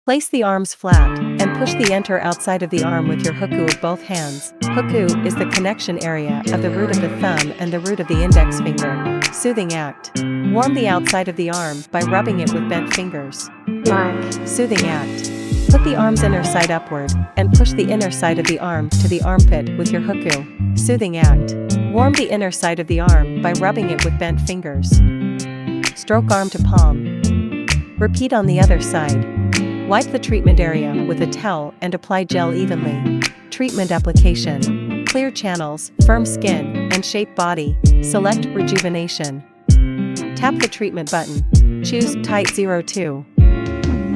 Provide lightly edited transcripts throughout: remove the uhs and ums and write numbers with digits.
Place the arms flat, and push the enter outside of the arm with your hookoo of both hands. Hookoo is the connection area of the root of the thumb and the root of the index finger. Soothing act. Warm the outside of the arm by rubbing it with bent fingers. Soothing act. Put the arm's inner side upward, and push the inner side of the arm to the armpit with your hookoo. Soothing act. Warm the inner side of the arm by rubbing it with bent fingers. Stroke arm to palm. Repeat on the other side. Wipe the treatment area with a towel and apply gel evenly. Treatment application. Clear channels, firm skin, and shape body. Select rejuvenation. Tap the treatment button. Choose Tight 02.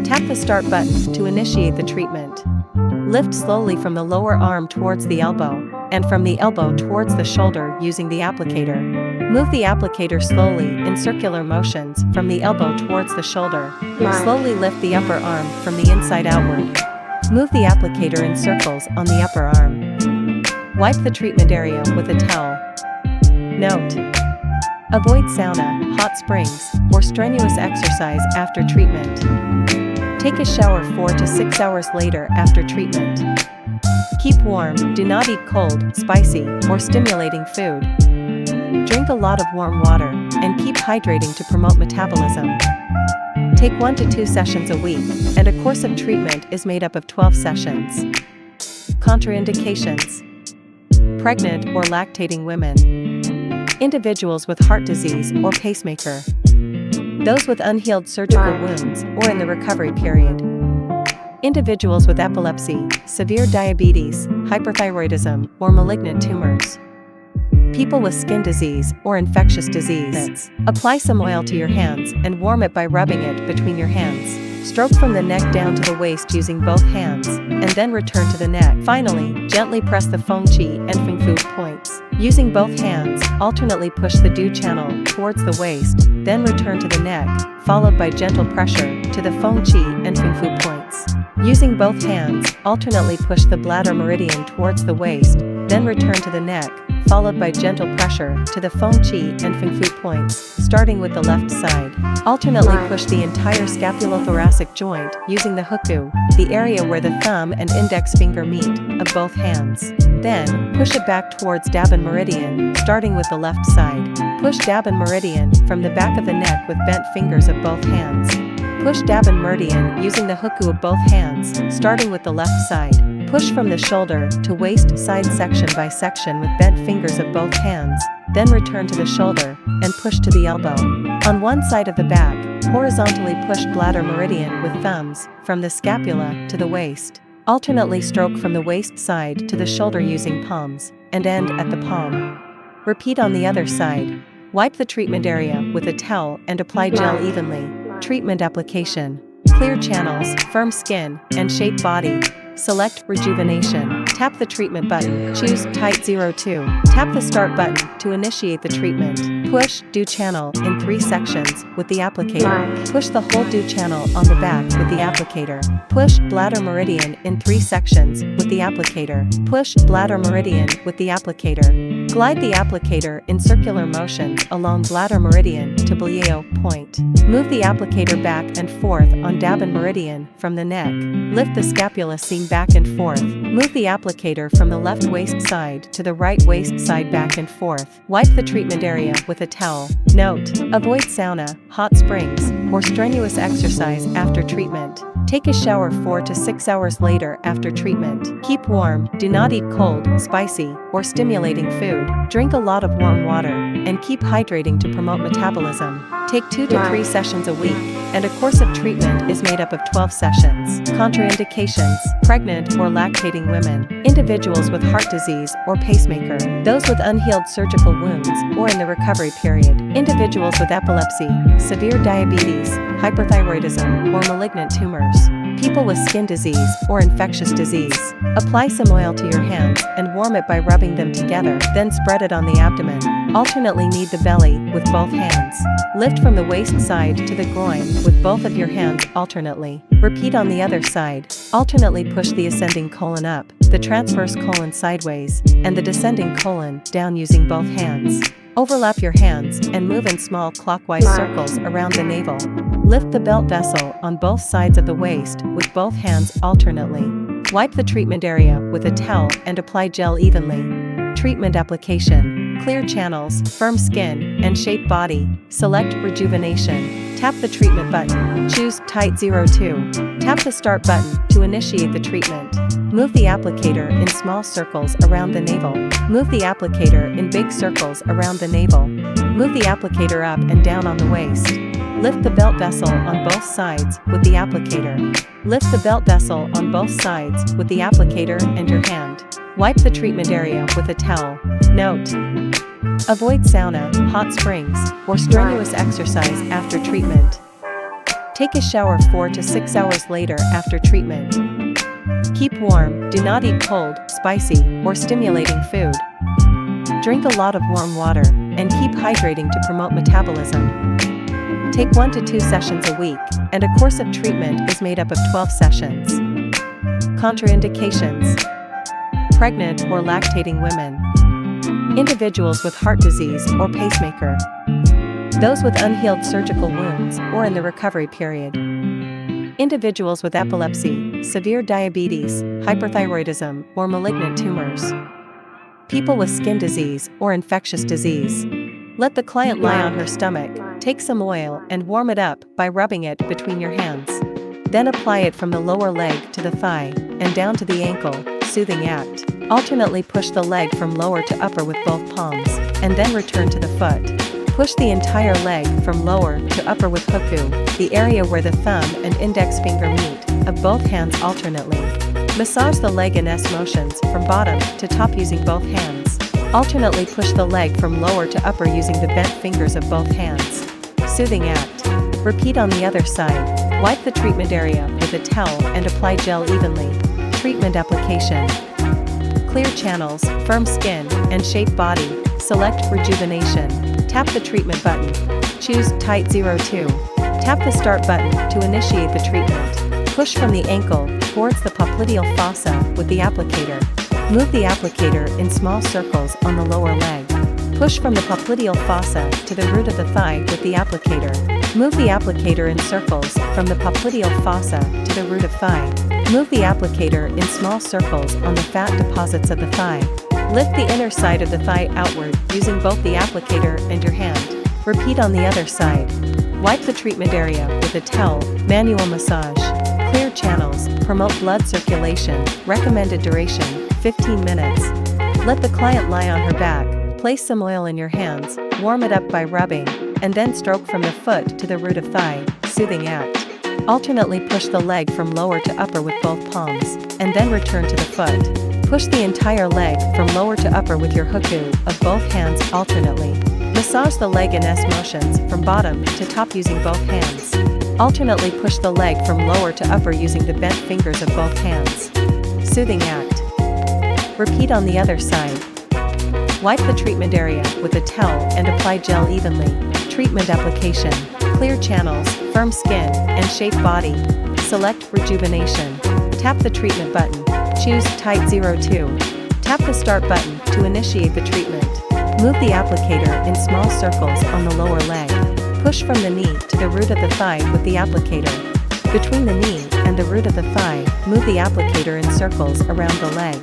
Tap the start button to initiate the treatment. Lift slowly from the lower arm towards the elbow, and from the elbow towards the shoulder using the applicator. Move the applicator slowly in circular motions from the elbow towards the shoulder. Slowly lift the upper arm from the inside outward. Move the applicator in circles on the upper arm. Wipe the treatment area with a towel. Note: avoid sauna, hot springs, or strenuous exercise after treatment. Take a shower 4 to 6 hours later after treatment. Keep warm, do not eat cold, spicy, or stimulating food. Drink a lot of warm water, and keep hydrating to promote metabolism. Take 1 to 2 sessions a week, and a course of treatment is made up of 12 sessions. Contraindications: pregnant or lactating women, individuals with heart disease or pacemaker, those with unhealed surgical wounds or in the recovery period, individuals with epilepsy, severe diabetes, hyperthyroidism, or malignant tumors, people with skin disease or infectious disease. Apply some oil to your hands and warm it by rubbing it between your hands. Stroke from the neck down to the waist using both hands, and then return to the neck. Finally, gently press the Feng Qi and Feng Fu points. Using both hands, alternately push the Du channel towards the waist, then return to the neck, followed by gentle pressure to the Feng Qi and Feng Fu points. Using both hands, alternately push the bladder meridian towards the waist, then return to the neck, followed by gentle pressure to the Feng Qi and Feng Fu points, starting with the left side. Alternately push the entire scapulothoracic joint using the hookoo, the area where the thumb and index finger meet, of both hands. Then, push it back towards Dabin meridian, starting with the left side. Push Dabin meridian from the back of the neck with bent fingers of both hands. Push Dabin meridian using the hookoo of both hands, starting with the left side. Push from the shoulder to waist side section by section with bent fingers of both hands, then return to the shoulder, and push to the elbow. On one side of the back, horizontally push bladder meridian with thumbs, from the scapula to the waist. Alternately stroke from the waist side to the shoulder using palms, and end at the palm. Repeat on the other side. Wipe the treatment area with a towel and apply gel evenly. Treatment application. Clear channels, firm skin, and shape body. Select rejuvenation. Tap the treatment button. Choose Tight 02. Tap the start button to initiate the treatment. Push Du channel in 3 sections with the applicator. Push the whole Du channel on the back with the applicator. Push bladder meridian in 3 sections with the applicator. Push bladder meridian with the applicator. Glide the applicator in circular motions along bladder meridian to Blieo point. Move the applicator back and forth on Dabin meridian from the neck. Lift the scapula seam back and forth. Move the applicator from the left waist side to the right waist side back and forth. Wipe the treatment area with a towel. Note: avoid sauna, hot springs, or strenuous exercise after treatment. Take a shower 4 to 6 hours later after treatment. Keep warm, do not eat cold, spicy, or stimulating food. Drink a lot of warm water, and keep hydrating to promote metabolism. Take 2 to 3 sessions a week, and a course of treatment is made up of 12 sessions. Contraindications: pregnant or lactating women, individuals with heart disease or pacemaker, those with unhealed surgical wounds or in the recovery period, individuals with epilepsy, severe diabetes, hyperthyroidism, or malignant tumors, people with skin disease or infectious disease. Apply some oil to your hands and warm it by rubbing them together, then spread it on the abdomen. Alternately knead the belly with both hands. Lift from the waist side to the groin with both of your hands alternately. Repeat on the other side. Alternately push the ascending colon up, the transverse colon sideways, and the descending colon down using both hands. Overlap your hands and move in small clockwise circles around the navel. Lift the belt vessel on both sides of the waist with both hands alternately. Wipe the treatment area with a towel and apply gel evenly. Treatment application: clear channels, firm skin, and shaped body. Select rejuvenation. Tap the treatment button. Choose Tight 02. Tap the start button to initiate the treatment. Move the applicator in small circles around the navel. Move the applicator in big circles around the navel. Move the applicator up and down on the waist. Lift the belt vessel on both sides with the applicator. Lift the belt vessel on both sides with the applicator and your hand. Wipe the treatment area with a towel. Note: avoid sauna, hot springs, or strenuous exercise after treatment. Take a shower 4 to 6 hours later after treatment. Keep warm, do not eat cold, spicy, or stimulating food. Drink a lot of warm water, and keep hydrating to promote metabolism. Take 1 to 2 sessions a week, and a course of treatment is made up of 12 sessions. Contraindications: pregnant or lactating women, individuals with heart disease or pacemaker, those with unhealed surgical wounds or in the recovery period, individuals with epilepsy, severe diabetes, hyperthyroidism, or malignant tumors, people with skin disease or infectious disease. Let the client lie on her stomach, take some oil and warm it up by rubbing it between your hands. Then apply it from the lower leg to the thigh and down to the ankle, soothing act. Alternately push the leg from lower to upper with both palms, and then return to the foot. Push the entire leg from lower to upper with huku, the area where the thumb and index finger meet, of both hands alternately. Massage the leg in S motions from bottom to top using both hands. Alternately push the leg from lower to upper using the bent fingers of both hands. Soothing act. Repeat on the other side. Wipe the treatment area with a towel and apply gel evenly. Treatment application: clear channels, firm skin, and shaped body. Select rejuvenation. Tap the treatment button. Choose Tight 02. Tap the start button to initiate the treatment. Push from the ankle towards the popliteal fossa with the applicator. Move the applicator in small circles on the lower leg. Push from the popliteal fossa to the root of the thigh with the applicator. Move the applicator in circles from the popliteal fossa to the root of thigh. Move the applicator in small circles on the fat deposits of the thigh. Lift the inner side of the thigh outward using both the applicator and your hand. Repeat on the other side. Wipe the treatment area with a towel. Manual massage. Clear channels. Promote blood circulation. Recommended duration: 15 minutes. Let the client lie on her back. Place some oil in your hands. Warm it up by rubbing, and then stroke from the foot to the root of thigh. Soothing act. Alternately push the leg from lower to upper with both palms, and then return to the foot. Push the entire leg from lower to upper with your huku of both hands alternately. Massage the leg in S motions from bottom to top using both hands. Alternately push the leg from lower to upper using the bent fingers of both hands. Soothing act. Repeat on the other side. Wipe the treatment area with a towel and apply gel evenly. Treatment application: clear channels, firm skin, and shaped body. Select rejuvenation. Tap the treatment button. Choose Tight 02. Tap the start button to initiate the treatment. Move the applicator in small circles on the lower leg. Push from the knee to the root of the thigh with the applicator. Between the knee and the root of the thigh, move the applicator in circles around the leg.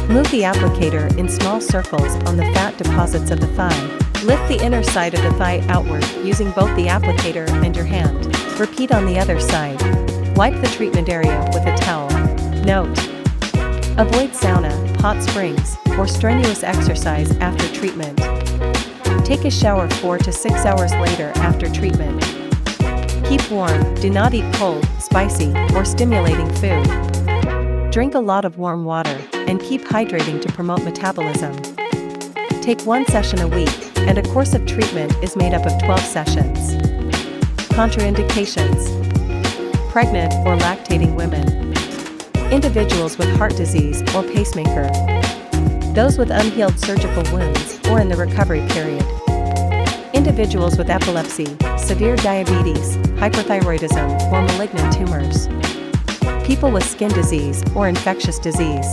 Move the applicator in small circles on the fat deposits of the thigh. Lift the inner side of the thigh outward using both the applicator and your hand. Repeat on the other side. Wipe the treatment area with a towel. Note: avoid sauna, hot springs, or strenuous exercise after treatment. Take a shower 4 to 6 hours later after treatment. Keep warm, do not eat cold, spicy, or stimulating food. Drink a lot of warm water, and keep hydrating to promote metabolism. Take 1 session a week, and a course of treatment is made up of 12 sessions. Contraindications: pregnant or lactating women, individuals with heart disease or pacemaker, those with unhealed surgical wounds or in the recovery period, individuals with epilepsy, severe diabetes, hyperthyroidism, or malignant tumors, people with skin disease or infectious disease.